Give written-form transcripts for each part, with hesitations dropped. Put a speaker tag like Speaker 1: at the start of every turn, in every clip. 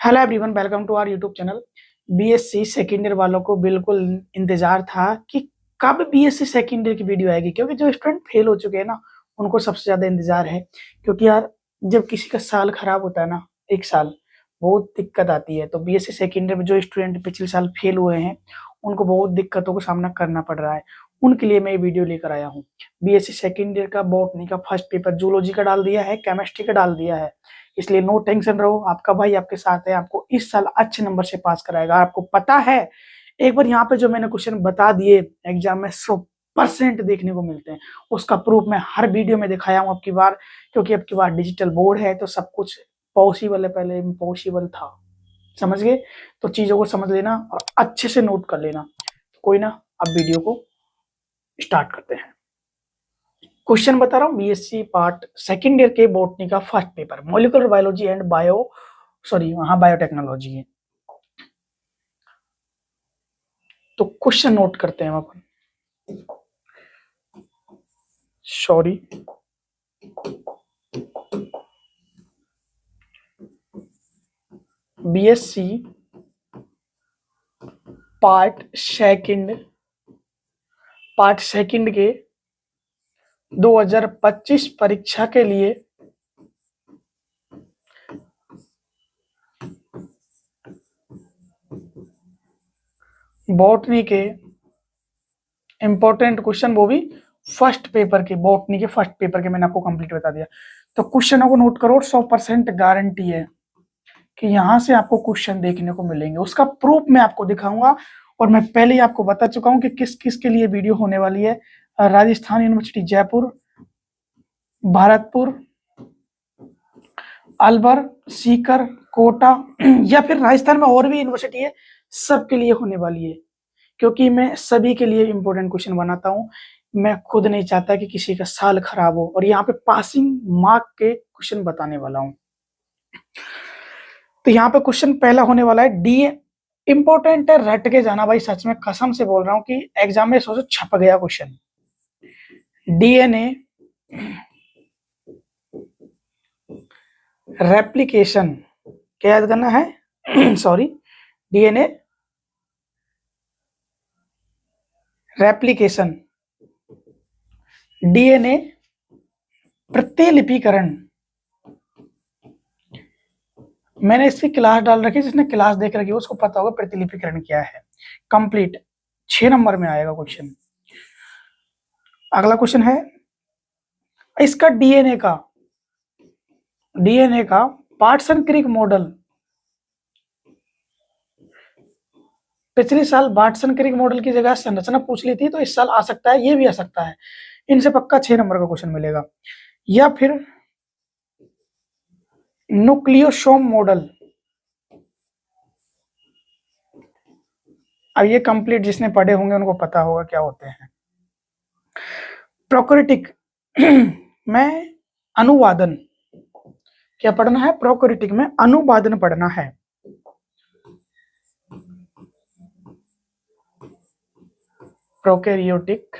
Speaker 1: Hello everyone, welcome to our YouTube channel. BSc second year वालों को बिल्कुल इंतजार था कि कब बीएससी सेकेंड ईयर की वीडियो आएगी, क्योंकि जो स्टूडेंट फेल हो चुके हैं ना, उनको सबसे ज्यादा इंतजार है। क्योंकि यार, जब किसी का साल खराब होता है ना, एक साल, बहुत दिक्कत आती है। तो बीएससी सेकेंड ईयर में जो स्टूडेंट पिछले साल फेल हुए हैं, उनको बहुत दिक्कतों का सामना करना पड़ रहा है। उनके लिए मैं ये वीडियो लेकर आया हूँ। बीएससी सेकेंड ईयर का बॉटनी का फर्स्ट पेपर जूलॉजी का डाल दिया है, केमिस्ट्री का डाल दिया है। इसलिए नो टेंशन रहो, आपका भाई आपके साथ है, आपको इस साल अच्छे नंबर से पास कराएगा। आपको पता है, एक बार यहाँ पे जो मैंने क्वेश्चन बता दिए एग्जाम में 100% देखने को मिलते हैं, उसका प्रूफ मैं हर वीडियो में दिखाया हूँ अब की बार। क्योंकि अब की बार डिजिटल बोर्ड है तो सब कुछ पॉसिबल है, पहले इम्पॉसिबल था। समझ गए? तो चीजों को समझ लेना और अच्छे से नोट कर लेना। कोई ना, अब वीडियो को स्टार्ट करते हैं। क्वेश्चन बता रहा हूँ, बीएससी पार्ट सेकेंड ईयर के बॉटनी का first paper, molecular biology and biotechnology है। तो क्वेश्चन नोट करते हैं अपन। सॉरी, बीएससी पार्ट सेकंड के 2025 परीक्षा के लिए बॉटनी के इंपॉर्टेंट क्वेश्चन, वो भी फर्स्ट पेपर के, बॉटनी के फर्स्ट पेपर के मैंने आपको कंप्लीट बता दिया। तो क्वेश्चनों को नोट करो, 100% गारंटी है कि यहां से आपको क्वेश्चन देखने को मिलेंगे। उसका प्रूफ मैं आपको दिखाऊंगा। और मैं पहले ही आपको बता चुका हूं कि किस किस के लिए वीडियो होने वाली है। राजस्थान यूनिवर्सिटी जयपुर, भरतपुर, अलवर, सीकर, कोटा या फिर राजस्थान में और भी यूनिवर्सिटी है, सबके लिए होने वाली है। क्योंकि मैं सभी के लिए इंपॉर्टेंट क्वेश्चन बनाता हूं। मैं खुद नहीं चाहता कि किसी का साल खराब हो, और यहाँ पे पासिंग मार्क के क्वेश्चन बताने वाला हूं। तो यहाँ पे क्वेश्चन पहला होने वाला है, डी इंपॉर्टेंट है, रट के जाना भाई, सच में कसम से बोल रहा हूँ कि एग्जाम में सोचो छप गया क्वेश्चन। डीएनए रेप्लिकेशन, क्या याद करना है? सॉरी, डीएनए रेप्लिकेशन, डीएनए प्रतिलिपिकरण। मैंने इसकी क्लास डाल रखी, जिसने क्लास देख रखी है उसको पता होगा प्रतिलिपिकरण क्या है। कंप्लीट 6 नंबर में आएगा क्वेश्चन। अगला क्वेश्चन है, इसका डीएनए का पार्टसन क्रिक मॉडल। पिछले साल बार्टसन क्रिक मॉडल की जगह संरचना पूछ ली थी, तो इस साल आ सकता है, ये भी आ सकता है। इनसे पक्का 6 नंबर का क्वेश्चन मिलेगा। या फिर न्यूक्लियोसोम मॉडल। अब ये कंप्लीट जिसने पढ़े होंगे उनको पता होगा क्या होते हैं। प्रोकैरियोटिक में अनुवादन क्या पढ़ना है? प्रोकैरियोटिक में अनुवादन पढ़ना है। प्रोकैरियोटिक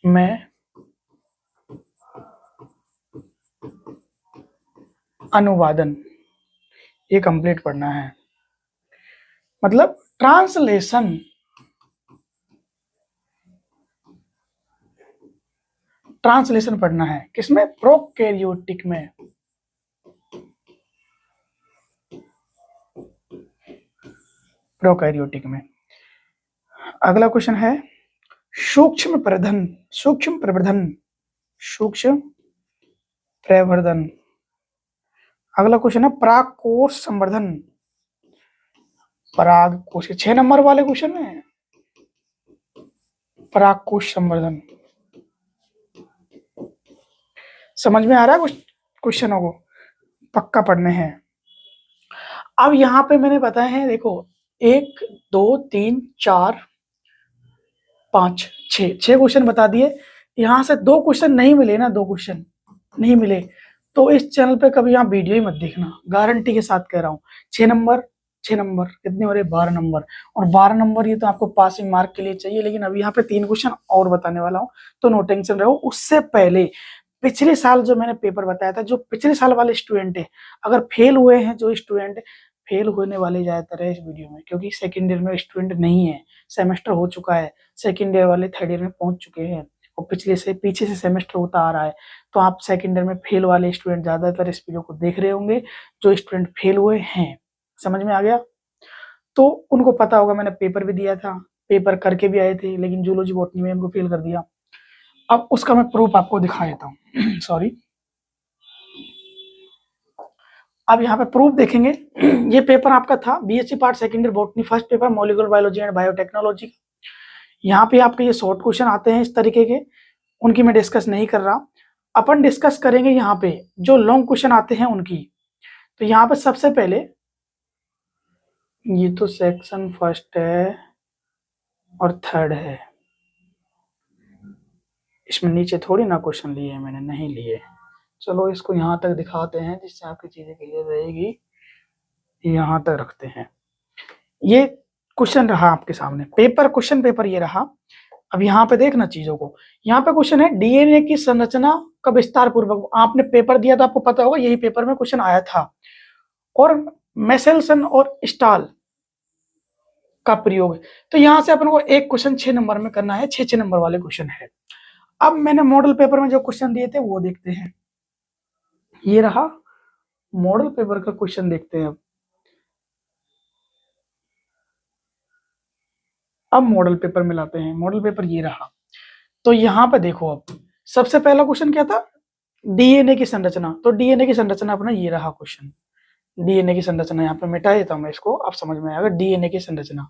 Speaker 1: में अनुवादन, ये कंप्लीट पढ़ना है। मतलब ट्रांसलेशन पढ़ना है। किसमें? प्रोकैरियोटिक में। प्रोकैरियोटिक में। अगला क्वेश्चन है, सूक्ष्म प्रवर्धन। अगला क्वेश्चन है, परागकोश संवर्धन। परागकोश 6 नंबर वाले क्वेश्चन में परागकोश संवर्धन। समझ में आ रहा है? कुछ क्वेश्चनों को पक्का पढ़ने हैं। अब यहाँ पे मैंने बताया है, देखो 1 2 3 4 5 6 क्वेश्चन बता दिए। यहाँ से 2 क्वेश्चन नहीं मिले ना, 2 क्वेश्चन नहीं मिले तो इस चैनल पे कभी यहाँ वीडियो ही मत देखना, गारंटी के साथ कह रहा हूँ। 6 नंबर कितने हो रहे? 12 नंबर। और 12 नंबर ये तो आपको पासिंग मार्क के लिए चाहिए। लेकिन अभी यहाँ पे 3 क्वेश्चन और बताने वाला हूँ, तो नो टेंशन रहो। उससे पहले पिछले साल जो मैंने पेपर बताया था, जो पिछले साल वाले स्टूडेंट है, अगर फेल हुए हैं, जो स्टूडेंट फेल होने वाले ज्यादातर है इस वीडियो में, क्योंकि सेकेंड ईयर में स्टूडेंट नहीं है, सेमेस्टर हो चुका है, सेकेंड ईयर वाले थर्ड ईयर में पहुंच चुके हैं और पीछे से सेमेस्टर होता आ रहा है। तो आप सेकेंड ईयर में फेल वाले स्टूडेंट ज्यादातर इस वीडियो को देख रहे होंगे, जो स्टूडेंट फेल हुए हैं। समझ में आ गया? तो उनको पता होगा, मैंने पेपर भी दिया था, पेपर करके भी आए थे, लेकिन जूलॉजी बॉटनी में उनको फेल कर दिया। अब उसका मैं प्रूफ आपको दिखा देता हूँ। सॉरी, अब यहाँ पे प्रूफ देखेंगे। ये पेपर आपका था BSc part second year botany, first paper molecular biology and biotechnology. यहाँ पे आपके ये शॉर्ट क्वेश्चन आते हैं इस तरीके के, उनकी मैं डिस्कस नहीं कर रहा। अपन डिस्कस करेंगे यहाँ पे जो लॉन्ग क्वेश्चन आते हैं उनकी। तो यहाँ पे सबसे पहले, ये तो सेक्शन फर्स्ट है और थर्ड है, इसमें नीचे थोड़ी ना क्वेश्चन लिए हैं, मैंने नहीं लिए। चलो इसको यहाँ तक दिखाते हैं जिससे आपकी चीजें क्लियर रहेगी। यहाँ तक रखते हैं। ये क्वेश्चन रहा आपके सामने, क्वेश्चन पेपर ये रहा। अब यहाँ पे देखना चीजों को। यहाँ पे क्वेश्चन है डीएनए की संरचना का विस्तार पूर्वक। आपने पेपर दिया तो आपको पता होगा, यही पेपर में क्वेश्चन आया था। और मेसेल्सन और स्टाल का प्रयोग। तो यहाँ से अपन को एक क्वेश्चन 6 नंबर में करना है, 6 नंबर वाले क्वेश्चन है। अब मैंने मॉडल पेपर में जो क्वेश्चन दिए थे वो देखते हैं। ये रहा मॉडल पेपर का क्वेश्चन, देखते हैं। अब मॉडल पेपर में लाते हैं। मॉडल पेपर ये रहा। तो यहाँ पे देखो, अब सबसे पहला क्वेश्चन क्या था? डीएनए की संरचना। तो डीएनए की संरचना अपना ये रहा क्वेश्चन। डीएनए की संरचना यहाँ पे मिटा देता हूँ मैं इसको, अब समझ में आएगा। डीएनए की संरचना,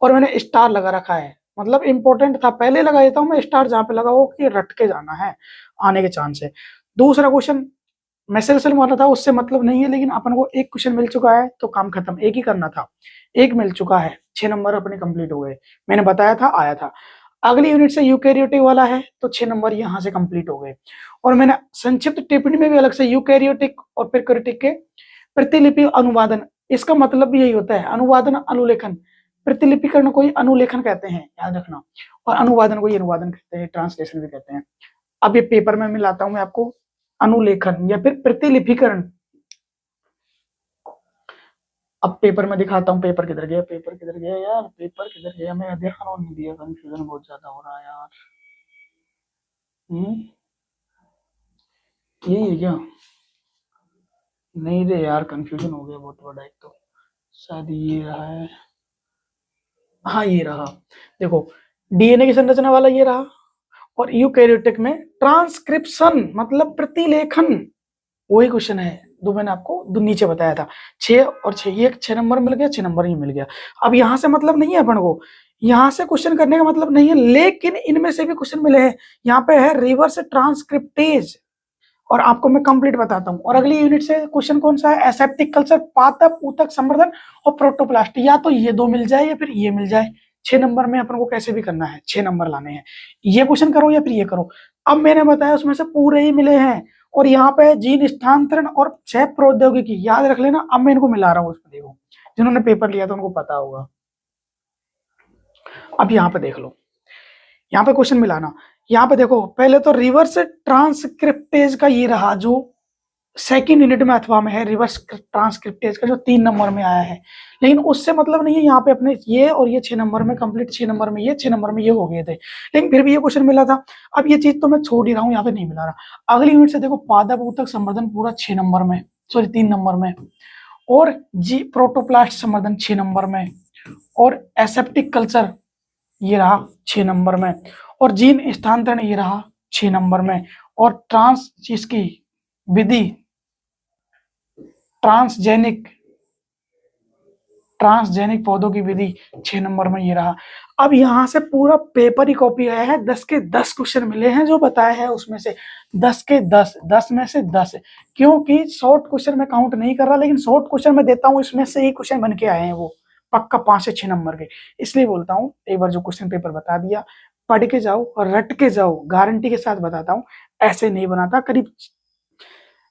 Speaker 1: और मैंने स्टार लगा रखा है, मतलब इंपॉर्टेंट था, पहले लगा देता हूँ मैं स्टार, जहाँ पे लगा हो कि रट के जाना है, आने के चांस है। दूसरा क्वेश्चन मेसेल्सन वाला था, उससे मतलब नहीं है, लेकिन अपन को एक क्वेश्चन मिल चुका है तो काम खत्म, एक ही करना था, एक मिल चुका है, 6 नंबर अपने कंप्लीट हो गए। मैंने बताया था, आया था। अगली यूनिट से यूकैरियोटिक वाला है तो 6 नंबर यहाँ से कंप्लीट हो गए। और मैंने संक्षिप्त टिप्पणी में भी अलग से यूकैरियोटिक और प्रोकैरियोटिक के प्रतिलिपि अनुवादन, इसका मतलब भी यही होता है, अनुवादन अनुलेखन। प्रतिलिपिकरण को ही अनुलेखन कहते हैं, याद रखना, और अनुवादन को ही अनुवादन कहते हैं, ट्रांसलेशन भी कहते हैं। अब ये पेपर में मिलाता हूं मैं आपको, अनुलेखन या फिर प्रतिलिपिकरण। अब पेपर में दिखाता हूँ। पेपर किधर गया, पेपर किधर गया यार, पेपर किधर गया? मैं देखा नहीं दिया, कंफ्यूजन बहुत ज्यादा हो रहा है यार। यही है क्या? नहीं रे यार, कंफ्यूजन हो गया बहुत बड़ा। एक तो शायद ये रहा है, हाँ ये रहा। देखो डीएनए की संरचना वाला ये रहा, और यूकैरियोटिक में ट्रांसक्रिप्शन मतलब प्रतिलेखन, वही क्वेश्चन है जो मैंने आपको नीचे बताया था। 6 और 6, ये 6 नंबर मिल गया, 6 नंबर ही मिल गया। अब यहाँ से मतलब नहीं है अपन को, यहाँ से क्वेश्चन करने का मतलब नहीं है, लेकिन इनमें से भी क्वेश्चन मिले हैं। यहाँ पे है रिवर्स ट्रांसक्रिप्टेज, और आपको मैं कंप्लीट बताता हूँ। और अगली यूनिट से क्वेश्चन कौन सा है? एसेप्टिक कल्चर, पादप ऊतक संवर्धन और प्रोटोप्लास्ट। या तो ये दो मिल जाए या फिर ये मिल जाए। 6 नंबर में अपन को कैसे भी करना है, 6 नंबर लाने हैं। ये क्वेश्चन करो या फिर ये करो। अब मैंने बताया उसमें से पूरे ही मिले हैं। और यहाँ पे जीन स्थानांतरण और क्षय प्रौद्योगिकी, याद रख लेना। अब मैं इनको मिला रहा हूँ उसमें, देखो जिन्होंने पेपर लिया था उनको पता होगा। अब यहाँ पे देख लो, यहाँ पे क्वेश्चन मिलाना। यहाँ पे देखो, पहले तो रिवर्स ट्रांसक्रिप्टेज का ये रहा, जो सेकंड यूनिट में अथवा में है, रिवर्स ट्रांसक्रिप्टेज का जो 3 नंबर में आया है। लेकिन उससे मतलब नहीं है, यहाँ पे अपने ये और ये 6 नंबर में कंप्लीट, 6 नंबर में ये, 6 नंबर में ये हो गए थे, लेकिन फिर भी ये क्वेश्चन मिला था। अब ये चीज तो मैं छोड़ ही रहा हूँ, यहाँ पे नहीं मिला रहा। अगली यूनिट से देखो, पादप ऊतक संवर्धन पूरा 6 नंबर में, सॉरी 3 नंबर में, और जी प्रोटोप्लास्ट संवर्धन 6 नंबर में, और एसेप्टिक कल्चर ये रहा 6 नंबर में, और जीन स्थानांतरण ये रहा 6 नंबर में, और ट्रांस चीज की विधि, ट्रांसजेनिक पौधों की विधि 6 नंबर में ये रहा। अब यहाँ से पूरा पेपर ही कॉपी आया है, 10 के 10 क्वेश्चन मिले हैं जो बताया है उसमें से, 10 के 10, 10 में से 10, क्योंकि शॉर्ट क्वेश्चन में काउंट नहीं कर रहा, लेकिन शॉर्ट क्वेश्चन में देता हूँ, इसमें से ही क्वेश्चन बन के आए हैं वो पक्का 5 से 6 नंबर के। इसलिए बोलता हूँ, एक बार जो क्वेश्चन पेपर बता दिया, पढ़ के जाओ और रट के जाओ, गारंटी के साथ बताता हूँ, ऐसे नहीं बनाता। करीब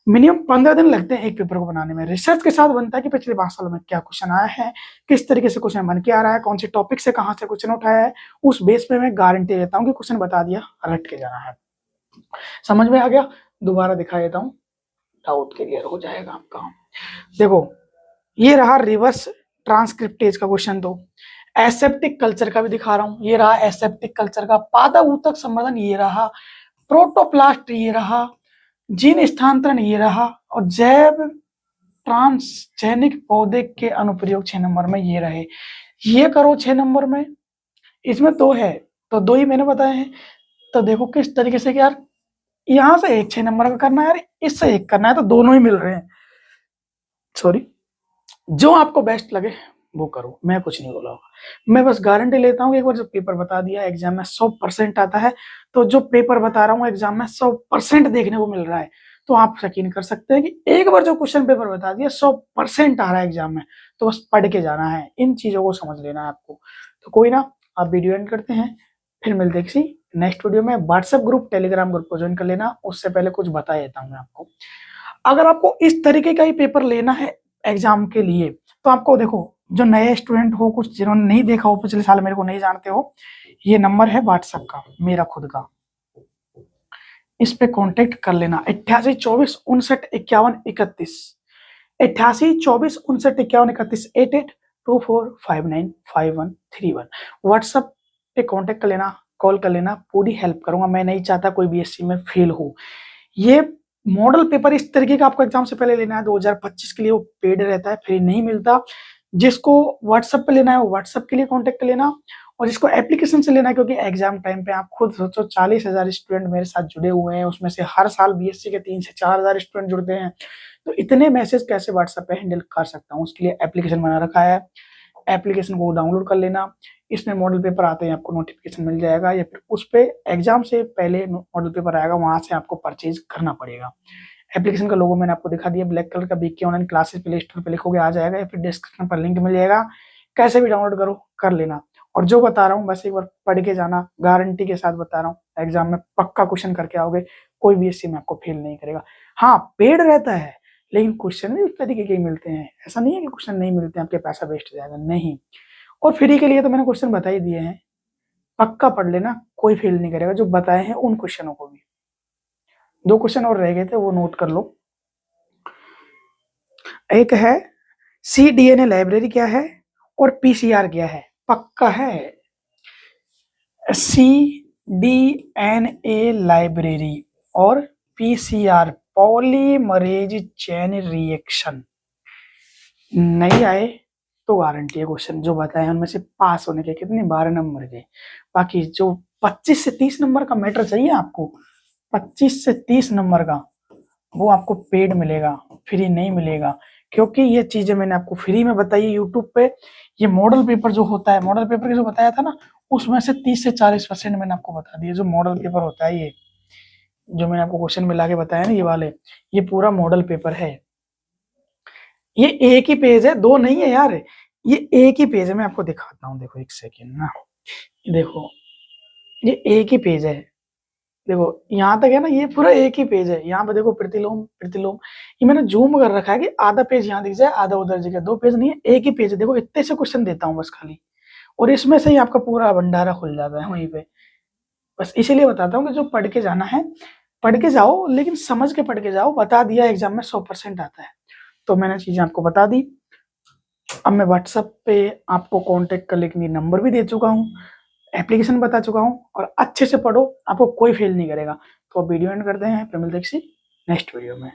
Speaker 1: मिनिमम 15 दिन लगते हैं एक पेपर को बनाने में। रिसर्च के साथ बनता है कि पिछले 5 सालों में क्या क्वेश्चन आया है, किस तरीके से क्वेश्चन बन के आ रहा है, कौन से टॉपिक से कहां से क्वेश्चन उठाया है, उस बेस पे मैं गारंटी देता हूं कि क्वेश्चन बता दिया, रट के जाना है। समझ में आ गया? दोबारा दिखा देता हूँ, डाउट क्लियर हो जाएगा आपका। देखो ये रहा रिवर्स ट्रांसक्रिप्टेज का क्वेश्चन। तो एसेप्टिक कल्चर का भी दिखा रहा हूं, ये रहा एसेप्टिक कल्चर का। पादप ऊतक संवर्धन ये रहा, प्रोटोप्लास्ट ये रहा, जीन स्थानांतरण ये रहा, और जैव ट्रांसजेनिक पौधे के अनुप्रयोग 6 नंबर में ये रहे। ये करो 6 नंबर में, इसमें 2 है तो 2 ही मैंने बताए हैं। तो देखो किस तरीके से कि यार यहां से एक 6 नंबर का करना है यार, इससे एक करना है, तो दोनों ही मिल रहे हैं। सॉरी, जो आपको बेस्ट लगे वो करो, मैं कुछ नहीं बोला होगा। मैं बस गारंटी लेता हूँ कि एक बार जब पेपर बता दिया एग्जाम में 100% आता है, तो जो पेपर बता रहा हूँ एग्जाम में 100% देखने को मिल रहा है, तो आप यकीन कर सकते हैं कि एक बार जो क्वेश्चन पेपर बता दिया 100% आ रहा है एग्जाम में, तो बस पढ़ के जाना है, इन चीजों को समझ लेना है आपको। तो कोई ना, आप वीडियो एंड करते हैं, फिर मिलते हैं किसी नेक्स्ट वीडियो में। व्हाट्सएप ग्रुप, टेलीग्राम ग्रुप को ज्वाइन कर लेना। उससे पहले कुछ बता देता हूँ मैं आपको, अगर आपको इस तरीके का ही पेपर लेना है एग्जाम के लिए, तो आपको देखो, जो नए स्टूडेंट हो, कुछ जिन्होंने नहीं देखा हो, पिछले साल मेरे को नहीं जानते हो, ये नंबर है व्हाट्सएप का मेरा खुद का, इस पे कांटेक्ट कर लेना। 8824595131, 8824595131, 8824595131। व्हाट्सएप पे कांटेक्ट कर लेना, कॉल कर लेना, पूरी हेल्प करूंगा। मैं नहीं चाहता कोई बीएससी में फेल हो। ये मॉडल पेपर इस तरीके का आपको एग्जाम से पहले लेना है 2025 के लिए, वो पेड रहता है, फ्री नहीं मिलता। जिसको व्हाट्सएप पे लेना है वो व्हाट्सएप के लिए कांटेक्ट कर लेना, और जिसको एप्लीकेशन से लेना है, क्योंकि एग्जाम टाइम पे आप खुद सोचो 40,000 स्टूडेंट मेरे साथ जुड़े हुए हैं, उसमें से हर साल बीएससी के 3 से 4,000 स्टूडेंट जुड़ते हैं, तो इतने मैसेज कैसे व्हाट्सएप पे हैंडल कर सकता हूँ, उसके लिए एप्लीकेशन बना रखा है। एप्लीकेशन को डाउनलोड कर लेना, इसमें मॉडल पेपर आते हैं, आपको नोटिफिकेशन मिल जाएगा, या फिर उस पे एग्जाम से पहले मॉडल पेपर आएगा, वहां से आपको परचेज करना पड़ेगा। एप्लीकेशन का लोगो मैंने आपको दिखा दिया, ब्लैक कलर का, BK online classes Play Store पे लिखोगे आ जाएगा, या फिर डिस्क्रिप्शन पर लिंक मिल जाएगा, कैसे भी डाउनलोड करो कर लेना। और जो बता रहा हूँ बस एक बार पढ़ के जाना, गारंटी के साथ बता रहा हूँ, एग्जाम में पक्का क्वेश्चन करके आओगे, कोई बीएससी में आपको फेल नहीं करेगा। हाँ, पेड रहता है, लेकिन क्वेश्चन भी उस तरीके के मिलते हैं, ऐसा नहीं है कि क्वेश्चन नहीं मिलते हैं आपके पैसा वेस्ट जाएगा, नहीं। और फ्री के लिए तो मैंने क्वेश्चन बता ही दिए हैं, पक्का पढ़ लेना, कोई फेल नहीं करेगा, जो बताए हैं उन क्वेश्चनों को भी। 2 क्वेश्चन और रह गए थे, वो नोट कर लो। एक है cDNA लाइब्रेरी क्या है और PCR क्या है, पक्का है। cDNA लाइब्रेरी और PCR पॉलीमरेज चेन रिएक्शन, नहीं आए तो गारंटी है क्वेश्चन जो बताए हैं उनमें से पास होने के कितने 12 नंबर के। बाकी जो 25 से 30 नंबर का मैटर चाहिए आपको, 25 से 30 नंबर का, वो आपको पेड मिलेगा, फ्री नहीं मिलेगा, क्योंकि ये चीजें मैंने आपको फ्री में बताई है यूट्यूब पे। ये मॉडल पेपर जो होता है, मॉडल पेपर के जो बताया था ना, उसमें से 30 से 40% मैंने आपको बता दिया। जो मॉडल पेपर होता है, ये जो मैंने आपको क्वेश्चन मिला के बताया ना, ये वाले, ये पूरा मॉडल पेपर है। ये एक ही पेज है, 2 नहीं है यार, ये एक ही पेज है। मैं आपको दिखाता हूँ, देखो एक सेकेंड ना, देखो ये एक ही पेज है, देखो यहाँ तक है ना, ये पूरा एक ही पेज है। यहाँ पे देखो प्रतिलोम प्रतिलोम, ये मैंने जूम कर रखा है कि आधा पेज यहाँ दिख जाए, आधा उधर दिख जाए, 2 पेज नहीं है, एक ही पेज है। देखो इतने से क्वेश्चन देता हूँ बस खाली, और इसमें से ही आपका पूरा भंडारा खुल जाता है वहीं पे। बस इसीलिए बताता हूँ कि जो पढ़ के जाना है पढ़ के जाओ, लेकिन समझ के पढ़ के जाओ। बता दिया एग्जाम में 100% आता है, तो मैंने चीजें आपको बता दी। अब मैं व्हाट्सएप पे आपको कांटेक्ट कर लेके नंबर भी दे चुका हूँ, एप्लीकेशन बता चुका हूँ, और अच्छे से पढ़ो, आपको कोई फेल नहीं करेगा। तो वीडियो एंड करते हैं, फिर मिलते हैं किसी नेक्स्ट वीडियो में।